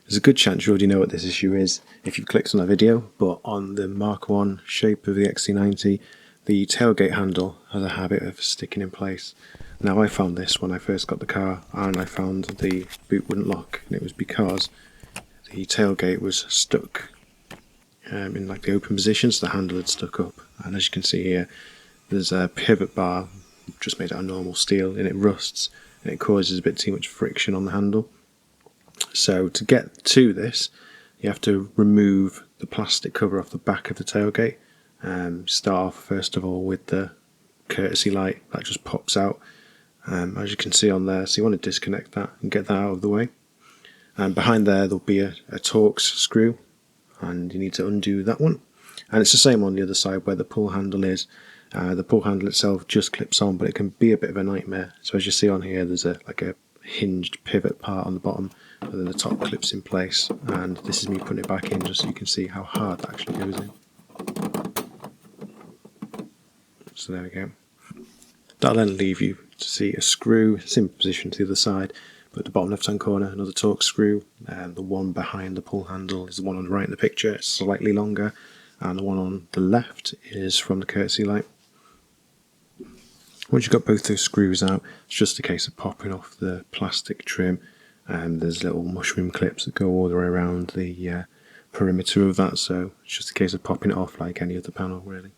There's a good chance you already know what this issue is if you've clicked on that video, but on the Mk1 shape of the XC90, the tailgate handle has a habit of sticking in place. Now, I found this when I first got the car, and I found the boot wouldn't lock, and it was because the tailgate was stuck in like the open position, so the handle had stuck up. And as you can see here, there's a pivot bar just made out of normal steel, and it rusts, and it causes a bit too much friction on the handle. So to get to this, you have to remove the plastic cover off the back of the tailgate. Start off first of all with the courtesy light that just pops out, as you can see on there. So you want to disconnect that and get that out of the way. And behind there'll be a Torx screw, and you need to undo that one. And it's the same on the other side where the pull handle is. The pull handle itself just clips on, but it can be a bit of a nightmare. So as you see on here, there's a hinged pivot part on the bottom, and then the top clips in place. And this is me putting it back in just so you can see how hard that actually goes in. So there we go. That'll then leave you to see a screw, same position to the other side, but at the bottom left hand corner, another Torx screw, and the one behind the pull handle is the one on the right in the picture. It's slightly longer, and the one on the left is from the courtesy light. Once you've got both those screws out, it's just a case of popping off the plastic trim, and there's little mushroom clips that go all the way around the perimeter of that, so it's just a case of popping it off like any other panel really.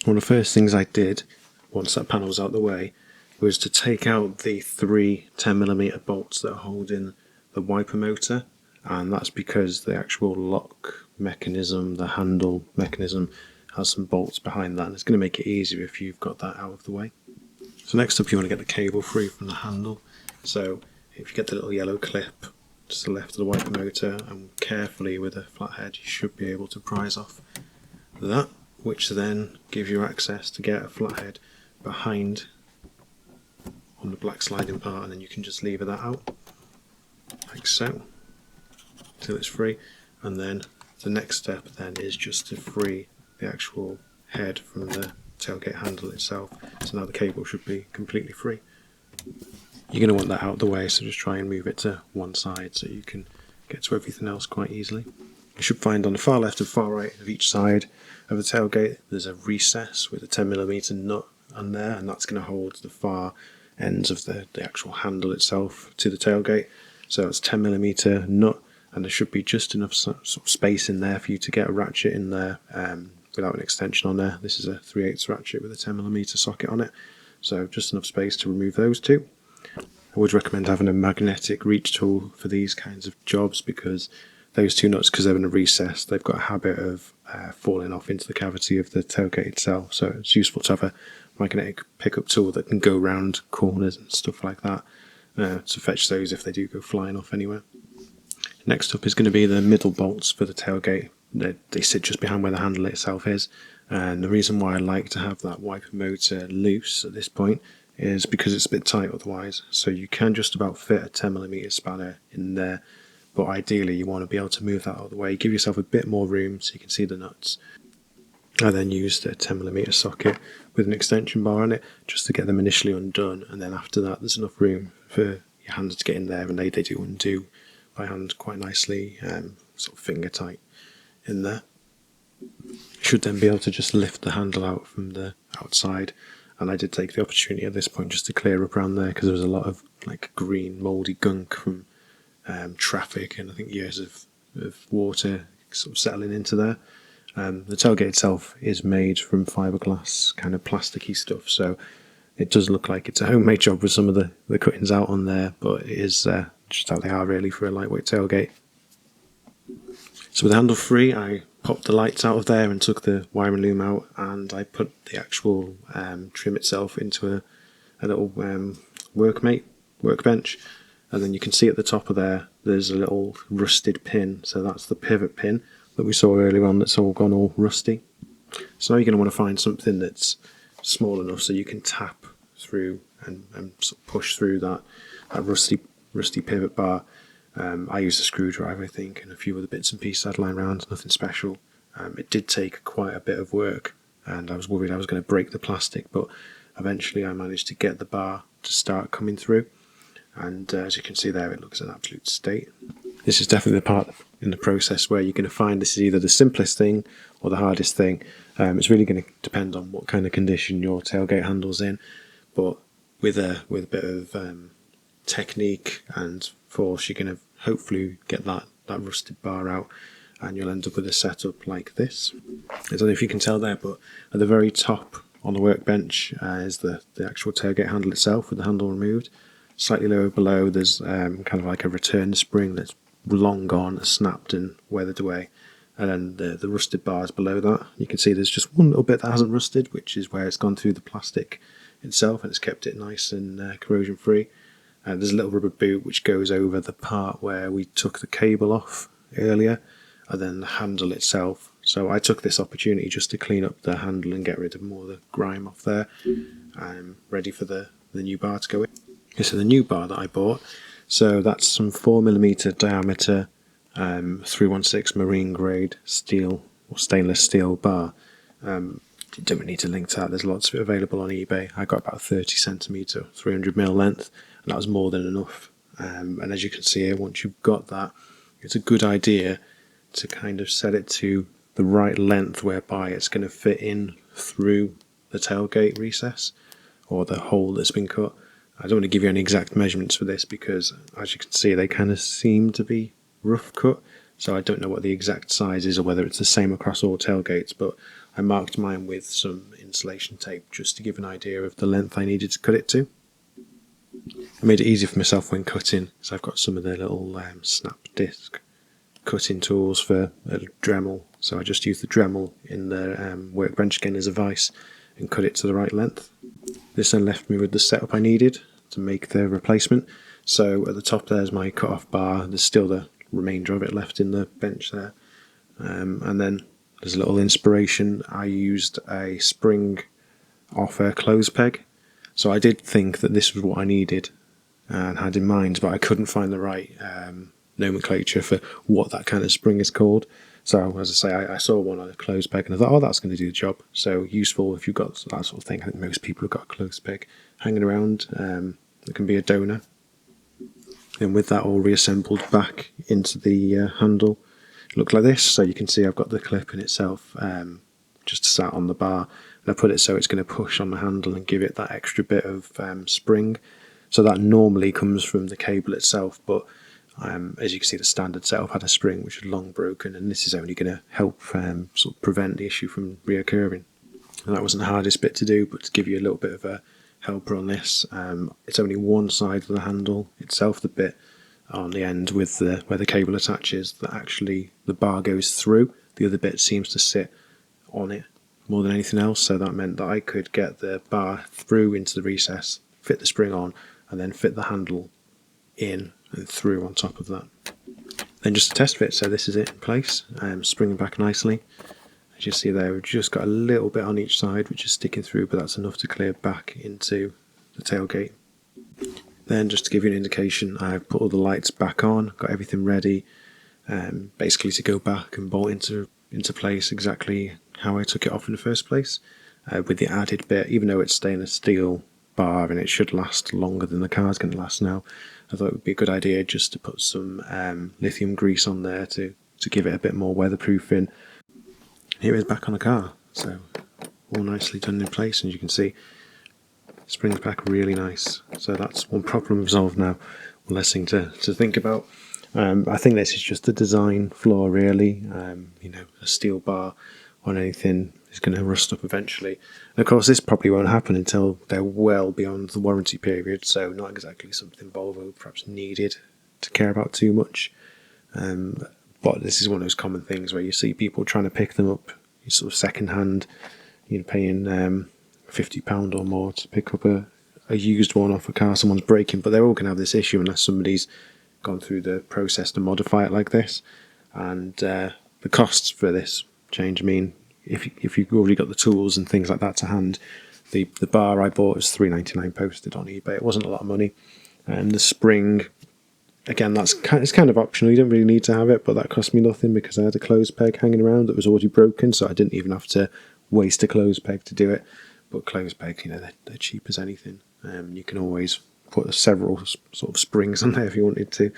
One of the first things I did once that panel was out of the way was to take out the three 10mm bolts that are holding the wiper motor, and that's because the actual lock mechanism, the handle mechanism, has some bolts behind that, and it's going to make it easier if you've got that out of the way. So next up, you want to get the cable free from the handle. So if you get the little yellow clip to the left of the wiper motor, and carefully with a flathead, you should be able to prise off that, which then gives you access to get a flathead behind on the black sliding part, and then you can just lever that out like so till it's free. And then the next step then is just to free the actual head from the tailgate handle itself. So now the cable should be completely free. You're going to want that out of the way, so just try and move it to one side so you can get to everything else quite easily. You should find on the far left and far right of each side of the tailgate there's a recess with a 10mm nut on there, and that's going to hold the far ends of the actual handle itself to the tailgate. So it's 10mm nut, and there should be just enough sort of space in there for you to get a ratchet in there without an extension on there. This is a 3/8 ratchet with a 10mm socket on it, so just enough space to remove those two. I would recommend having a magnetic reach tool for these kinds of jobs, because those two nuts, because they're in a recess, they've got a habit of falling off into the cavity of the tailgate itself, so it's useful to have a magnetic pickup tool that can go round corners and stuff like that to fetch those if they do go flying off anywhere. Next up is going to be the middle bolts for the tailgate. They sit just behind where the handle itself is, and the reason why I like to have that wiper motor loose at this point is because it's a bit tight otherwise. So you can just about fit a 10mm spanner in there, but ideally you want to be able to move that out of the way, give yourself a bit more room so you can see the nuts. I then used a 10mm socket with an extension bar on it just to get them initially undone, and then after that there's enough room for your hands to get in there, and they do undo by hand quite nicely, sort of finger tight in there. You should then be able to just lift the handle out from the outside, and I did take the opportunity at this point just to clear up around there, because there was a lot of like green mouldy gunk from traffic and I think years of water sort of settling into there. The tailgate itself is made from fiberglass, kind of plasticky stuff, so it does look like it's a homemade job with some of the cuttings out on there, but it is just how they are really for a lightweight tailgate. So with the handle free, I popped the lights out of there and took the wiring loom out, and I put the actual trim itself into a little workbench, and then you can see at the top of there's a little rusted pin, so that's the pivot pin that we saw earlier on that's all gone all rusty. So now you're going to want to find something that's small enough so you can tap through and sort of push through that rusty pivot bar. I used a screwdriver, I think, and a few other bits and pieces I'd lying around, nothing special. It did take quite a bit of work, and I was worried I was going to break the plastic, but eventually I managed to get the bar to start coming through. and as you can see there, it looks an absolute state. This is definitely the part in the process where you're going to find this is either the simplest thing or the hardest thing. It's really going to depend on what kind of condition your tailgate handle's in, but with a bit of technique and force, you're going to hopefully get that rusted bar out, and you'll end up with a setup like this. I don't know if you can tell there, but at the very top on the workbench is the actual tailgate handle itself with the handle removed. Slightly lower below there's kind of like a return spring that's long gone, snapped and weathered away, and then the rusted bars below that. You can see there's just one little bit that hasn't rusted, which is where it's gone through the plastic itself and it's kept it nice and corrosion free. There's a little rubber boot which goes over the part where we took the cable off earlier, and then the handle itself. So I took this opportunity just to clean up the handle and get rid of more of the grime off there. I'm ready for the new bar to go in. So the new bar that I bought, so that's some 4mm diameter 316 marine grade steel or stainless steel bar. You don't need to link to that, there's lots of it available on eBay. I got about 30cm, 300mm length, and that was more than enough. And as you can see here, once you've got that, it's a good idea to kind of set it to the right length whereby it's going to fit in through the tailgate recess or the hole that's been cut. I don't want to give you any exact measurements for this because, as you can see, they kind of seem to be rough cut, so I don't know what the exact size is or whether it's the same across all tailgates, but I marked mine with some insulation tape just to give an idea of the length I needed to cut it to. I made it easy for myself when cutting, so I've got some of the little snap disc cutting tools for a Dremel, so I just used the Dremel in the workbench again as a vise and cut it to the right length. This then left me with the setup I needed to make the replacement. So at the top there's my cut-off bar, there's still the remainder of it left in the bench there, and then there's a little inspiration. I used a spring off a clothes peg, so I did think that this was what I needed and had in mind, but I couldn't find the right nomenclature for what that kind of spring is called. So as I say, I saw one on a clothes peg and I thought, oh, that's going to do the job. So useful if you've got that sort of thing. I think most people have got a clothes peg hanging around. It can be a donor. And with that all reassembled back into the handle, it looked like this. So you can see I've got the clip in itself just sat on the bar. And I put it so it's going to push on the handle and give it that extra bit of spring. So that normally comes from the cable itself, but as you can see, the standard setup had a spring which was long broken, and this is only going to help sort of prevent the issue from reoccurring. And that wasn't the hardest bit to do, but to give you a little bit of a helper on this, it's only one side of the handle itself, the bit on the end with where the cable attaches, that actually the bar goes through. The other bit seems to sit on it more than anything else, so that meant that I could get the bar through into the recess, fit the spring on, and then fit the handle in and through on top of that. Then just a test fit, so this is it in place, springing back nicely. As you see there, we've just got a little bit on each side which is sticking through, but that's enough to clear back into the tailgate. Then just to give you an indication, I've put all the lights back on, got everything ready, basically to go back and bolt into place exactly how I took it off in the first place, with the added bit, even though it's stainless steel bar and it should last longer than the car's going to last now, I thought it would be a good idea just to put some lithium grease on there to give it a bit more weatherproofing. Here it is back on the car, so all nicely done in place, and you can see it springs back really nice. So that's one problem resolved now, one less thing to think about. I think this is just a design flaw really. A steel bar on anything is going to rust up eventually. And of course this probably won't happen until they're well beyond the warranty period, so not exactly something Volvo perhaps needed to care about too much. But this is one of those common things where you see people trying to pick them up sort of second hand, paying £50 or more to pick up a used one off a car someone's breaking, but they're all going to have this issue unless somebody's gone through the process to modify it like this. And the costs for this change, I mean, if you've already got the tools and things like that to hand, the bar I bought was $3.99 posted on eBay. It wasn't a lot of money. And the spring, again, it's kind of optional. You don't really need to have it, but that cost me nothing because I had a clothes peg hanging around that was already broken, so I didn't even have to waste a clothes peg to do it. But clothes peg, they're cheap as anything. You can always put several sort of springs on there if you wanted to.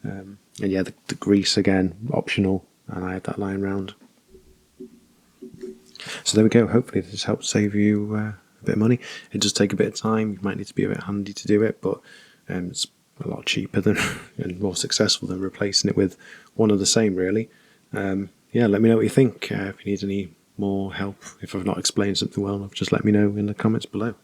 And yeah, the grease again, optional, and I had that lying around. So there we go. Hopefully this helps save you a bit of money. It does take a bit of time. You might need to be a bit handy to do it, but it's a lot cheaper than and more successful than replacing it with one of the same, really. Yeah, let me know what you think. If you need any more help, if I've not explained something well enough, just let me know in the comments below.